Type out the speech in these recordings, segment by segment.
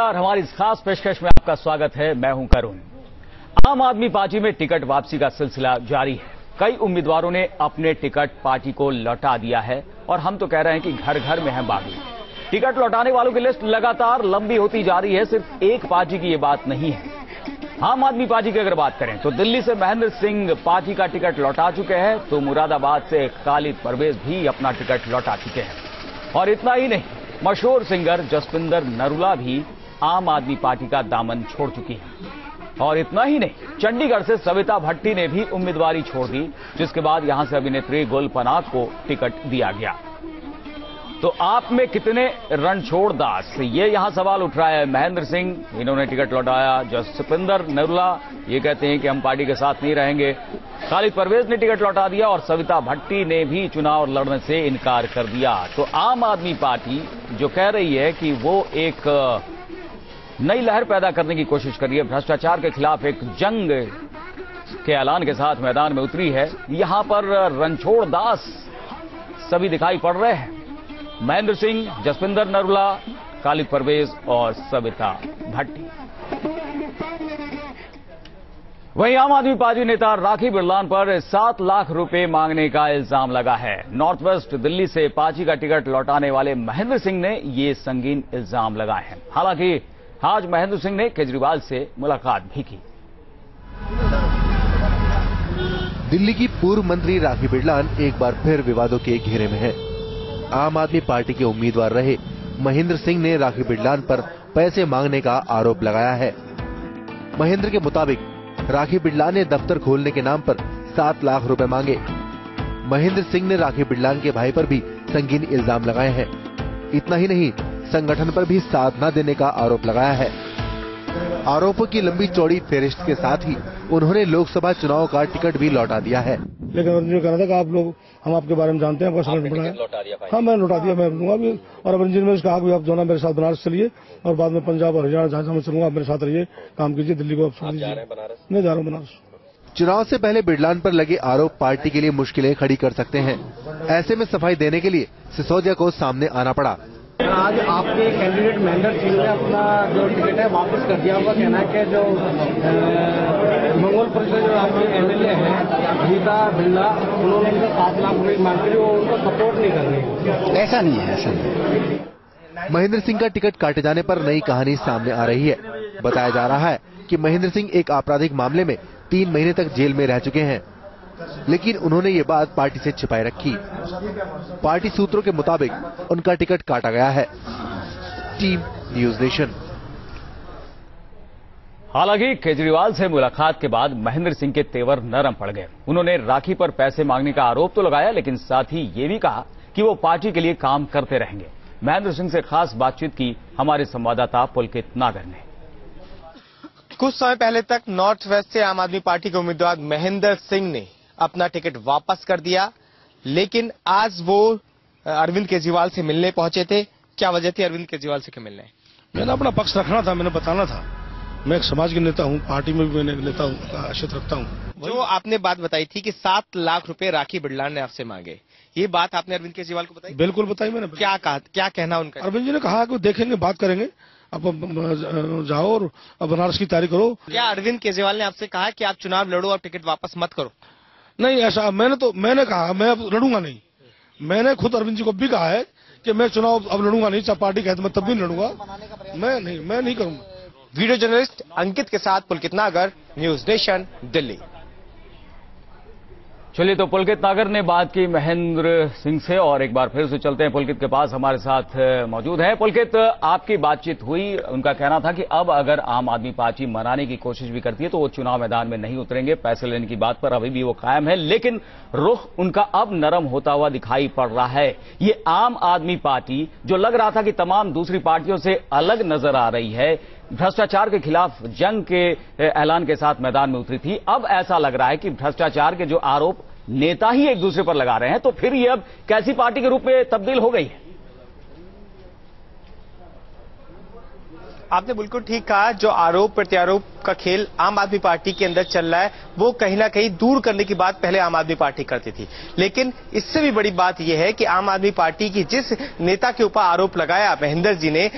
हमारी इस खास पेशकश में आपका स्वागत है। मैं हूं करुण। आम आदमी पार्टी में टिकट वापसी का सिलसिला जारी है। कई उम्मीदवारों ने अपने टिकट पार्टी को लौटा दिया है और हम तो कह रहे हैं कि घर घर में है बागी। टिकट लौटाने वालों की लिस्ट लगातार लंबी होती जा रही है। सिर्फ एक पार्टी की ये बात नहीं है। आम आदमी पार्टी की अगर बात करें तो दिल्ली से महेंद्र सिंह पार्टी का टिकट लौटा चुके हैं, तो मुरादाबाद से खालिद परवेज भी अपना टिकट लौटा चुके हैं। और इतना ही नहीं, मशहूर सिंगर जसविंदर नरूला भी आम आदमी पार्टी का दामन छोड़ चुकी है। और इतना ही नहीं, चंडीगढ़ से सविता भट्टी ने भी उम्मीदवारी छोड़ दी, जिसके बाद यहां से अभिनेत्री गुल पनाग को टिकट दिया गया। तो आप में कितने रणछोड़ दास, ये यहां सवाल उठ रहा है। महेंद्र सिंह, इन्होंने टिकट लौटाया। जसविंदर नरूला ये कहते हैं कि हम पार्टी के साथ नहीं रहेंगे। खालिद परवेज ने टिकट लौटा दिया और सविता भट्टी ने भी चुनाव लड़ने से इनकार कर दिया। तो आम आदमी पार्टी जो कह रही है कि वो एक नई लहर पैदा करने की कोशिश कर रही है, भ्रष्टाचार के खिलाफ एक जंग के ऐलान के साथ मैदान में उतरी है, यहां पर रणछोड़ दास सभी दिखाई पड़ रहे हैं। महेंद्र सिंह, जसविंदर नरूला, खालिद परवेज और सविता भट्टी। वहीं आम आदमी पार्टी नेता राखी बिरलान पर 7 लाख रुपए मांगने का इल्जाम लगा है। नॉर्थ वेस्ट दिल्ली से पार्टी का टिकट लौटाने वाले महेंद्र सिंह ने ये संगीन इल्जाम लगाए हैं। हालांकि आज महेंद्र सिंह ने केजरीवाल से मुलाकात भी की। दिल्ली की पूर्व मंत्री राखी बिरलान एक बार फिर विवादों के घेरे में है। आम आदमी पार्टी के उम्मीदवार रहे महेंद्र सिंह ने राखी बिरलान पर पैसे मांगने का आरोप लगाया है। महेंद्र के मुताबिक राखी बिरलान ने दफ्तर खोलने के नाम पर 7 लाख रुपए मांगे। महेंद्र सिंह ने राखी बिरलान के भाई पर भी संगीन इल्जाम लगाए हैं। इतना ही नहीं, संगठन पर भी साथ न देने का आरोप लगाया है। आरोपों की लंबी चौड़ी फेरिस्त के साथ ही उन्होंने लोकसभा चुनाव का टिकट भी लौटा दिया है। लेकिन मुझे कहना था कि आप लोग, हम आपके बारे में जानते हैं, आपका संगठन बना है। हाँ, मैंने लौटा दिया, मैं लूंगा भी। और अब इंजीनियर ने कहा कि आप जो ना मेरे साथ बनारस चलिए और बाद में पंजाब और हरियाणा जहां मैं चलूंगा, आप मेरे साथ रहिए, काम कीजिए। दिल्ली को आप छोड़ दीजिए। मैं जा रहा हूँ बनारस। चुनाव से पहले बिरलान पर लगे आरोप पार्टी के लिए मुश्किलें खड़ी कर सकते हैं। ऐसे में सफाई देने के लिए सिसोदिया को सामने आना पड़ा। आज आपके कैंडिडेट महेंद्र सिंह ने अपना जो टिकट है वापस कर दिया। उनका कहना है कि जो मंगोलपुर से जो आपके एमएलए हैं गीता बिरला, उन्होंने 7 लाख रुपए मांग के वो उनको सपोर्ट नहीं कर रहे। ऐसा नहीं है, ऐसा नहीं। महेंद्र सिंह का टिकट काटे जाने पर नई कहानी सामने आ रही है। बताया जा रहा है कि महेंद्र सिंह एक आपराधिक मामले में 3 महीने तक जेल में रह चुके हैं, लेकिन उन्होंने ये बात पार्टी से छिपाए रखी। पार्टी सूत्रों के मुताबिक उनका टिकट काटा गया है। Team news nation. हालांकि केजरीवाल से मुलाकात के बाद महेंद्र सिंह के तेवर नरम पड़ गए। उन्होंने राखी पर पैसे मांगने का आरोप तो लगाया, लेकिन साथ ही ये भी कहा कि वो पार्टी के लिए काम करते रहेंगे। महेंद्र सिंह से खास बातचीत की हमारे संवाददाता पुलकित नागर ने। कुछ समय पहले तक नॉर्थ वेस्ट से आम आदमी पार्टी के उम्मीदवार महेंद्र सिंह ने अपना टिकट वापस कर दिया, लेकिन आज वो अरविंद केजरीवाल से मिलने पहुंचे थे। क्या वजह थी अरविंद केजरीवाल से मिलने? मैंने अपना पक्ष रखना था, मैंने बताना था। मैं एक समाज के नेता हूँ, पार्टी में भी मैंने नेता का हैसियत रखता हूँ। जो आपने बात बताई थी कि 7 लाख रुपए राखी बिरलान ने आपसे मांगे, ये बात आपने अरविंद केजरीवाल को बताई? बिल्कुल बताई मैंने। क्या कहा, क्या कहना उनका? अरविंद जी ने कहा कि देखेंगे, बात करेंगे, अब जाओ और बनारस की तैयारी करो। क्या अरविंद केजरीवाल ने आपसे कहा कि आप चुनाव लड़ो और टिकट वापस मत करो? नहीं, ऐसा मैंने कहा मैं अब लड़ूंगा नहीं। मैंने खुद अरविंद जी को भी कहा है कि मैं चुनाव अब लड़ूंगा नहीं, चाहे पार्टी कहते मैं तब भी लड़ूंगा। मैं नहीं करूंगा। वीडियो जर्नलिस्ट अंकित के साथ पुलकित नागर, न्यूज़ नेशन, दिल्ली। चलिए, तो पुलकित नागर ने बात की महेंद्र सिंह से और एक बार फिर से चलते हैं पुलकित के पास। हमारे साथ मौजूद है पुलकित। आपकी बातचीत हुई, उनका कहना था कि अब अगर आम आदमी पार्टी मनाने की कोशिश भी करती है तो वो चुनाव मैदान में नहीं उतरेंगे। पैसे लेने की बात पर अभी भी वो कायम है, लेकिन रुख उनका अब नरम होता हुआ दिखाई पड़ रहा है। ये आम आदमी पार्टी जो लग रहा था कि तमाम दूसरी पार्टियों से अलग नजर आ रही है, भ्रष्टाचार के खिलाफ जंग के ऐलान के साथ मैदान में उतरी थी, अब ऐसा लग रहा है कि भ्रष्टाचार के जो आरोप नेता ही एक दूसरे पर लगा रहे हैं, तो फिर ये अब कैसी पार्टी के रूप में तब्दील हो गई है? आपने बिल्कुल ठीक कहा, जो आरोप प्रत्यारोप का खेल आम आदमी पार्टी के अंदर चल रहा है वो कहीं ना कहीं दूर करने की बात पहले आम आदमी पार्टी करती थी। लेकिन इससे भी बड़ी बात यह है कि आम आदमी पार्टी की जिस नेता के ऊपर आरोप लगाया महेंद्र जी ने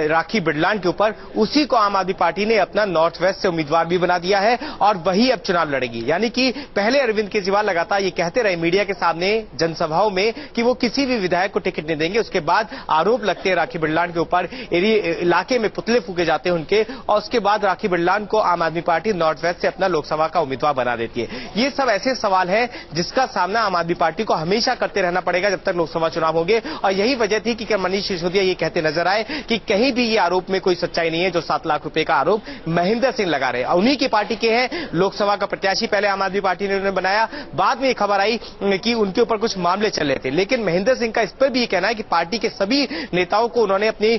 राखी बिरलान के ऊपर, उसी को आम आदमी पार्टी ने अपना नॉर्थ वेस्ट से उम्मीदवार भी बना दिया है और वही अब चुनाव लड़ेगी। यानी कि पहले अरविंद केजरीवाल लगातार ये कहते रहे मीडिया के सामने, जनसभाओं में, कि वो किसी भी विधायक को टिकट नहीं देंगे। उसके बाद आरोप लगते हैं राखी बिरलान के ऊपर, इलाके में पुतले फूके जाते हैं उनके, और उसके बाद राखी बिरलान को आम आदमी पार्टी नॉर्थ वेस्ट से अपना लोकसभा का उम्मीदवार बना देती है। ये सब ऐसे सवाल हैं जिसका सामना आम आदमी पार्टी को हमेशा करते रहना पड़ेगा जब तक लोकसभा चुनाव होंगे। और यही वजह थी कि मनीष सिसोदिया ये कहते नजर आए कि कहीं भी ये आरोप में कोई सच्चाई नहीं है। जो 7 लाख रुपए का आरोप महेंद्र सिंह लगा रहे हैं, उन्हीं की पार्टी के हैं, लोकसभा का प्रत्याशी पहले आम आदमी पार्टी ने उन्हें बनाया। बाद में खबर आई कि उनके ऊपर कुछ मामले चल रहे थे, लेकिन महेंद्र सिंह का इस पर भी ये कहना है कि पार्टी के सभी नेताओं को उन्होंने अपनी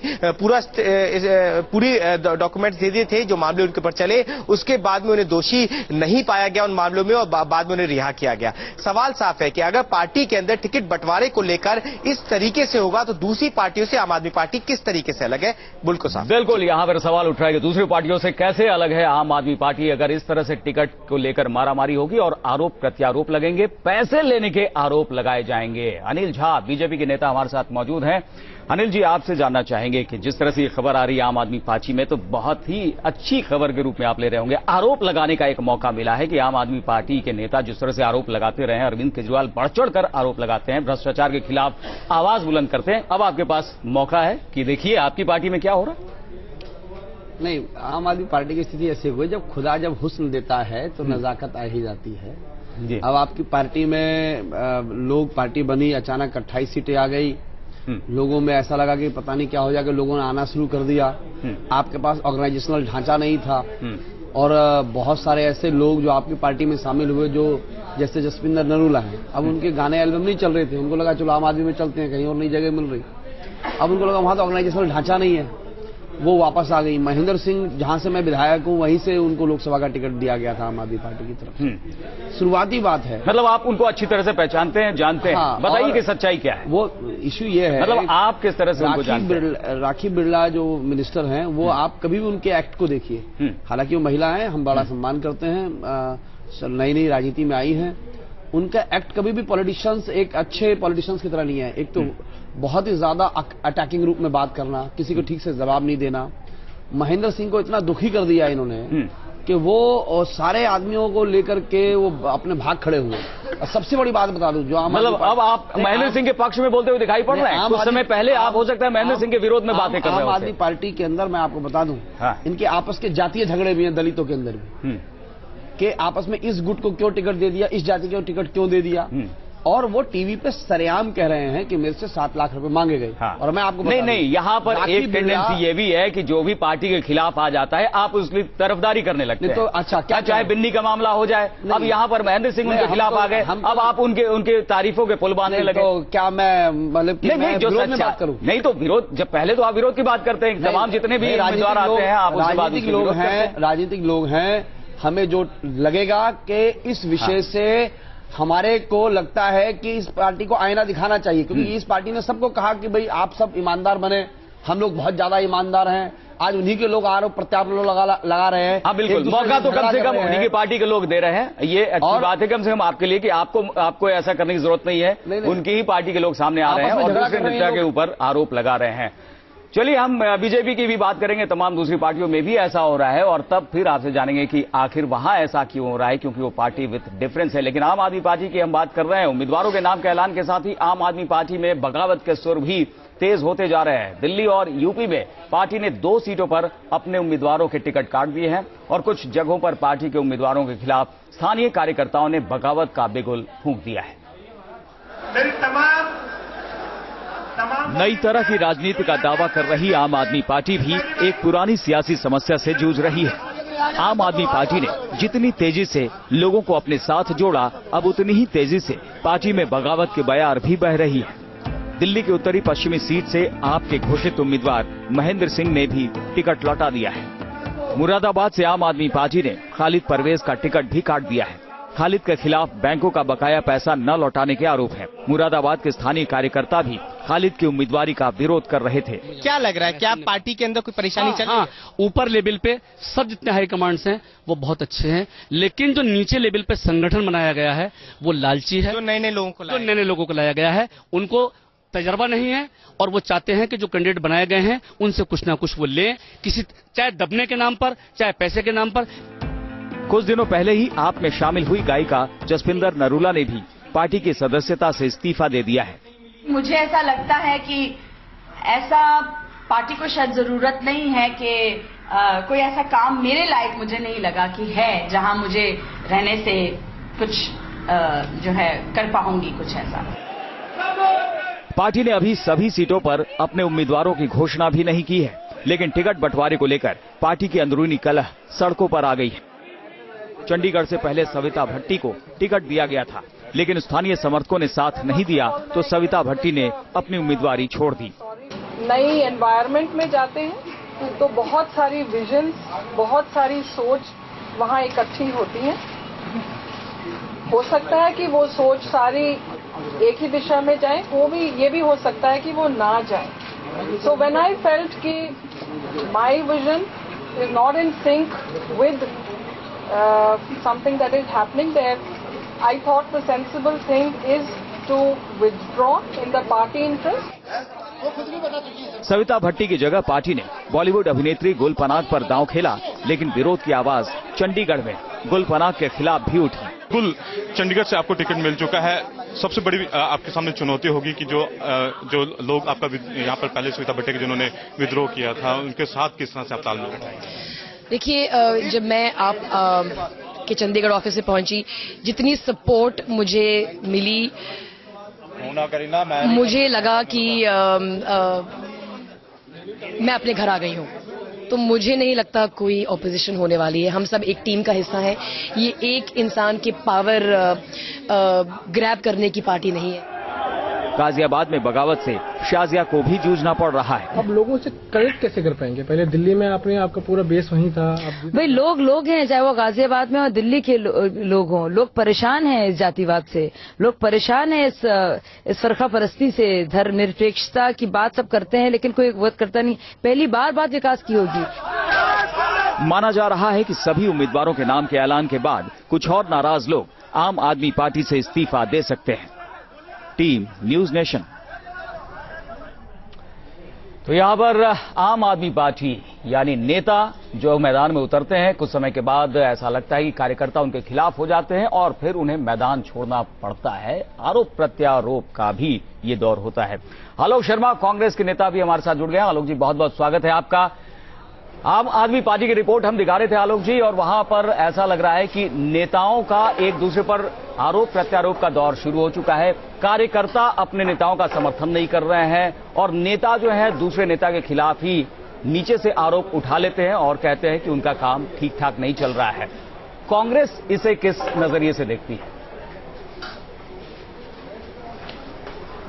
पूरी डॉक्यूमेंट्स दे दिए थे जो मामले उनके ऊपर चले। उसके बाद में उन्हें दोषी नहीं पाया गया उन मामलों में और बाद में उन्हें रिहा किया गया। सवाल साफ है कि अगर पार्टी के अंदर टिकट बंटवारे को लेकर इस तरीके से होगा तो दूसरी पार्टियों से आम आदमी पार्टी किस तरीके से अलग है? बिल्कुल साहब, बिल्कुल यहां पर सवाल उठ रहा है कि दूसरी पार्टियों से कैसे अलग है आम आदमी पार्टी। अगर इस तरह से टिकट को लेकर मारामारी होगी और आरोप प्रत्यारोप लगेंगे, पैसे लेने के आरोप लगाए जाएंगे। अनिल झा बीजेपी के नेता हमारे साथ मौजूद हैं। अनिल जी, आपसे जानना चाहेंगे कि जिस तरह से ये खबर आ रही है आम आदमी पार्टी में, तो बहुत ही अच्छी खबर के रूप में आप ले रहे होंगे। आरोप लगाने का एक मौका मिला है कि आम आदमी पार्टी के नेता जिस तरह से आरोप लगाते रहे हैं, अरविंद केजरीवाल बढ़ चढ़कर आरोप लगाते हैं, भ्रष्टाचार के खिलाफ आवाज बुलंद करते हैं। अब आपके पास मौका है कि देखिए आपकी पार्टी में क्या हो रहा है। नहीं, आम आदमी पार्टी की स्थिति ऐसी हुई, जब खुदा जब हुस्न देता है तो नजाकत आ ही जाती है जी। अब आपकी पार्टी में लोग पार्टी बनी, अचानक 28 सीटें आ गई, लोगों में ऐसा लगा कि पता नहीं क्या हो जाएगा, लोगों ने आना शुरू कर दिया। आपके पास ऑर्गेनाइजेशनल ढांचा नहीं था और बहुत सारे ऐसे लोग जो आपकी पार्टी में शामिल हुए, जो जैसे जसविंदर नरूला हैं, अब उनके गाने एल्बम नहीं चल रहे थे, उनको लगा चलो आम आदमी में चलते हैं, कहीं और नई जगह मिल रही। अब उनको लगा वहां तो ऑर्गेनाइजेशनल ढांचा नहीं है, वो वापस आ गई। महेंद्र सिंह, जहां से मैं विधायक हूं, वहीं से उनको लोकसभा का टिकट दिया गया था आम आदमी पार्टी की तरफ। शुरुआती बात है, मतलब आप उनको अच्छी तरह से पहचानते हैं, जानते हैं। हाँ, बताइए कि सच्चाई क्या है। वो इश्यू ये है, मतलब आप किस तरह से उनको जानते हैं? राखी बिरला जो मिनिस्टर हैं, वो आप कभी भी उनके एक्ट को देखिए। हालांकि वो महिला है, हम बड़ा सम्मान करते हैं, नई नई राजनीति में आई हैं, उनका एक्ट कभी भी पॉलिटिशियंस, एक अच्छे पॉलिटिशियंस की तरह नहीं है। एक तो बहुत ही ज्यादा अटैकिंग रूप में बात करना, किसी को ठीक से जवाब नहीं देना। महेंद्र सिंह को इतना दुखी कर दिया इन्होंने कि वो सारे आदमियों को लेकर के वो अपने भाग खड़े हुए। सबसे बड़ी बात बता दूं, जो मतलब अब आप महेंद्र सिंह के पक्ष में बोलते हुए दिखाई पड़ रहे हैं। कुछ समय पहले आप हो सकता है महेंद्र सिंह के विरोध में बातें कर रहे हो। आम आदमी पार्टी के अंदर मैं आपको बता दूं, इनके आपस के जातीय झगड़े भी हैं, दलितों के अंदर भी, कि आपस में इस गुट को क्यों टिकट दे दिया, इस जाति को टिकट क्यों दे दिया। और वो टीवी पे सरेआम कह रहे हैं कि मेरे से 7 लाख रुपए मांगे गए। हाँ। और मैं आपको नहीं, यहाँ पर एक टेंडेंसी ये भी है कि जो भी पार्टी के खिलाफ आ जाता है आप उसकी तरफदारी करने लगते हैं। तो अच्छा, क्या चाहे बिन्नी का मामला हो जाए, अब यहाँ पर महेंद्र सिंह उनके खिलाफ आ गए, अब आप उनके तारीफों के पुल बांधने लगे। तो क्या मैं मतलब जो सच बात करूं? नहीं तो विरोध, जब पहले तो आप विरोध की बात करते हैं, तमाम जितने भी उम्मीदवार आते हैं आप राजनीतिक लोग हैं, हमें जो लगेगा कि इस विषय से हमारे को लगता है कि इस पार्टी को आईना दिखाना चाहिए, क्योंकि इस पार्टी ने सबको कहा कि भाई आप सब ईमानदार बने, हम लोग बहुत ज्यादा ईमानदार हैं। आज उन्हीं के लोग आरोप प्रत्यारोप लगा रहे हैं। हाँ बिल्कुल, मौका तो कम से कम उन्हीं की पार्टी के लोग दे रहे हैं। ये अच्छी बात है कम से कम आपके लिए कि आपको ऐसा करने की जरूरत नहीं है। उनकी ही पार्टी के लोग सामने आ रहे हैं और दूसरे नेता के ऊपर आरोप लगा रहे हैं। चलिए हम बीजेपी की भी बात करेंगे, तमाम दूसरी पार्टियों में भी ऐसा हो रहा है और तब फिर आपसे जानेंगे कि आखिर वहां ऐसा क्यों हो रहा है, क्योंकि वो पार्टी विथ डिफरेंस है। लेकिन आम आदमी पार्टी की हम बात कर रहे हैं, उम्मीदवारों के नाम के ऐलान के साथ ही आम आदमी पार्टी में बगावत के सुर भी तेज होते जा रहे हैं। दिल्ली और यूपी में पार्टी ने 2 सीटों पर अपने उम्मीदवारों के टिकट काट दिए हैं और कुछ जगहों पर पार्टी के उम्मीदवारों के खिलाफ स्थानीय कार्यकर्ताओं ने बगावत का बिगुल फूंक दिया है। नई तरह की राजनीति का दावा कर रही आम आदमी पार्टी भी एक पुरानी सियासी समस्या से जूझ रही है। आम आदमी पार्टी ने जितनी तेजी से लोगों को अपने साथ जोड़ा, अब उतनी ही तेजी से पार्टी में बगावत की बयार भी बह रही है। दिल्ली की उत्तरी पश्चिमी सीट से आप के घोषित उम्मीदवार महेंद्र सिंह ने भी टिकट लौटा दिया है। मुरादाबाद से आम आदमी पार्टी ने खालिद परवेज का टिकट भी काट दिया है। खालिद के खिलाफ बैंकों का बकाया पैसा न लौटाने के आरोप है। मुरादाबाद के स्थानीय कार्यकर्ता भी खालिद की उम्मीदवारी का विरोध कर रहे थे। क्या लग रहा है, क्या पार्टी के अंदर कोई परेशानी चल रही है? ऊपर लेवल पे सब जितने हाई कमांड्स हैं वो बहुत अच्छे हैं, लेकिन जो नीचे लेवल पे संगठन बनाया गया है वो लालची है। जो नए लोगों को लाया गया है उनको तजर्बा नहीं है और वो चाहते हैं कि जो कैंडिडेट बनाए गए हैं उनसे कुछ ना कुछ वो लें, किसी चाहे दबने के नाम पर चाहे पैसे के नाम पर। कुछ दिनों पहले ही आप में शामिल हुई गायिका जसविंदर नरूला ने भी पार्टी की सदस्यता से इस्तीफा दे दिया है। मुझे ऐसा लगता है कि ऐसा पार्टी को शायद जरूरत नहीं है कि कोई ऐसा काम मेरे लायक मुझे नहीं लगा कि है जहां मुझे रहने से कुछ जो है कर पाऊंगी कुछ ऐसा। पार्टी ने अभी सभी सीटों पर अपने उम्मीदवारों की घोषणा भी नहीं की है, लेकिन टिकट बंटवारे को लेकर पार्टी की अंदरूनी कलह सड़कों पर आ गई है। चंडीगढ़ से पहले सविता भट्टी को टिकट दिया गया था, लेकिन स्थानीय समर्थकों ने साथ नहीं दिया तो सविता भट्टी ने अपनी उम्मीदवारी छोड़ दी। नई एनवायरनमेंट में जाते हैं तो बहुत सारी विजन, बहुत सारी सोच वहाँ इकट्ठी होती है। हो सकता है कि वो सोच सारी एक ही दिशा में जाए, ये भी हो सकता है कि वो ना जाए। सो व्हेन आई फेल्ट कि my vision is not in sync with something that is happening there, I thought the sensible thing is to withdraw in the party interest. Savita Bhatti की जगह पार्टी ने बॉलीवुड अभिनेत्री गुल पनाग पर दांव खेला, लेकिन विरोध की आवाज चंडीगढ़ में गुल पनाग के खिलाफ भी उठी। गुल, चंडीगढ़ से आपको टिकट मिल चुका है, सबसे बड़ी आपके सामने चुनौती होगी कि जो लोग आपका यहाँ पर पहले सविता भट्टी के जिन्होंने विद्रोह किया था उनके साथ किस तरह से आप तालमेल बैठाएंगे? देखिए, जब मैं आप के चंडीगढ़ ऑफिस से पहुंची, जितनी सपोर्ट मुझे मिली, मुझे लगा कि मैं अपने घर आ गई हूं। तो मुझे नहीं लगता कोई ऑपोजिशन होने वाली है। हम सब एक टीम का हिस्सा है। ये एक इंसान के पावर ग्रैब करने की पार्टी नहीं है। गाजियाबाद में बगावत से शाजिया को भी जूझना पड़ रहा है। अब लोगों से कनेक्ट कैसे कर पाएंगे? पहले दिल्ली में आपका पूरा बेस वहीं था। भाई लोग हैं, चाहे वो गाजियाबाद में और दिल्ली के लोग हों, लोग परेशान हैं इस जातिवाद से, लोग परेशान हैं इस फरका परस्ती से। धर्मनिरपेक्षता की बात सब करते हैं लेकिन कोई वक्त करता नहीं। पहली बात विकास की होगी। माना जा रहा है कि सभी उम्मीदवारों के नाम के ऐलान के बाद कुछ और नाराज लोग आम आदमी पार्टी से इस्तीफा दे सकते हैं। Team news nation. तो यहां पर आम आदमी पार्टी यानी नेता जो मैदान में उतरते हैं, कुछ समय के बाद ऐसा लगता है कि कार्यकर्ता उनके खिलाफ हो जाते हैं और फिर उन्हें मैदान छोड़ना पड़ता है। आरोप प्रत्यारोप का भी ये दौर होता है। आलोक शर्मा कांग्रेस के नेता भी हमारे साथ जुड़ गए हैं। आलोक जी, बहुत बहुत स्वागत है आपका। आम आदमी पार्टी की रिपोर्ट हम दिखा रहे थे आलोक जी, और वहां पर ऐसा लग रहा है कि नेताओं का एक दूसरे पर आरोप प्रत्यारोप का दौर शुरू हो चुका है। कार्यकर्ता अपने नेताओं का समर्थन नहीं कर रहे हैं और नेता जो है दूसरे नेता के खिलाफ ही नीचे से आरोप उठा लेते हैं और कहते हैं कि उनका काम ठीक ठाक नहीं चल रहा है। कांग्रेस इसे किस नजरिए से देखती है?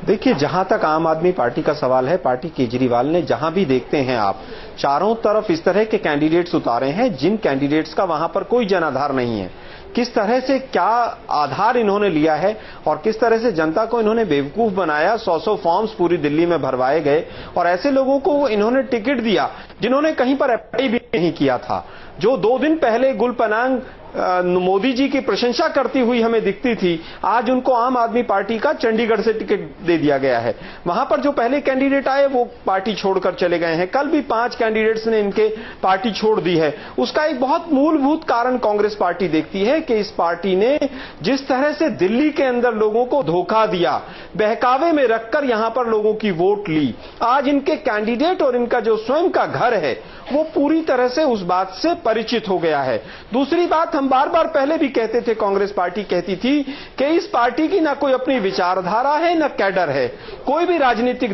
देखिए, जहां तक आम आदमी पार्टी का सवाल है, पार्टी केजरीवाल ने जहां भी देखते हैं आप चारों तरफ इस तरह के कैंडिडेट्स उतारे हैं जिन कैंडिडेट्स का वहां पर कोई जनाधार नहीं है। किस तरह से क्या आधार इन्होंने लिया है और किस तरह से जनता को इन्होंने बेवकूफ बनाया। 100 फॉर्म्स पूरी दिल्ली में भरवाए गए और ऐसे लोगों को इन्होंने टिकट दिया जिन्होंने कहीं पर अप्लाई भी नहीं किया था। जो 2 दिन पहले गुल पनाग मोदी जी की प्रशंसा करती हुई हमें दिखती थी, आज उनको आम आदमी पार्टी का चंडीगढ़ से टिकट दे दिया गया है। वहां पर जो पहले कैंडिडेट आए वो पार्टी छोड़कर चले गए हैं। कल भी 5 कैंडिडेट्स ने इनके पार्टी छोड़ दी है। उसका एक बहुत मूलभूत कारण कांग्रेस पार्टी देखती है कि इस पार्टी ने जिस तरह से दिल्ली के अंदर लोगों को धोखा दिया, बहकावे में रखकर यहां पर लोगों की वोट ली, आज इनके कैंडिडेट और इनका जो स्वयं का घर है वो पूरी तरह से उस बात से परिचित हो गया है। दूसरी बात, हम बार बार पहले भी कहते थे, कांग्रेस पार्टी कहती थी कि इस पार्टी की ना कोई अपनी विचारधारा है ना कैडर है। कोई भी राजनीतिक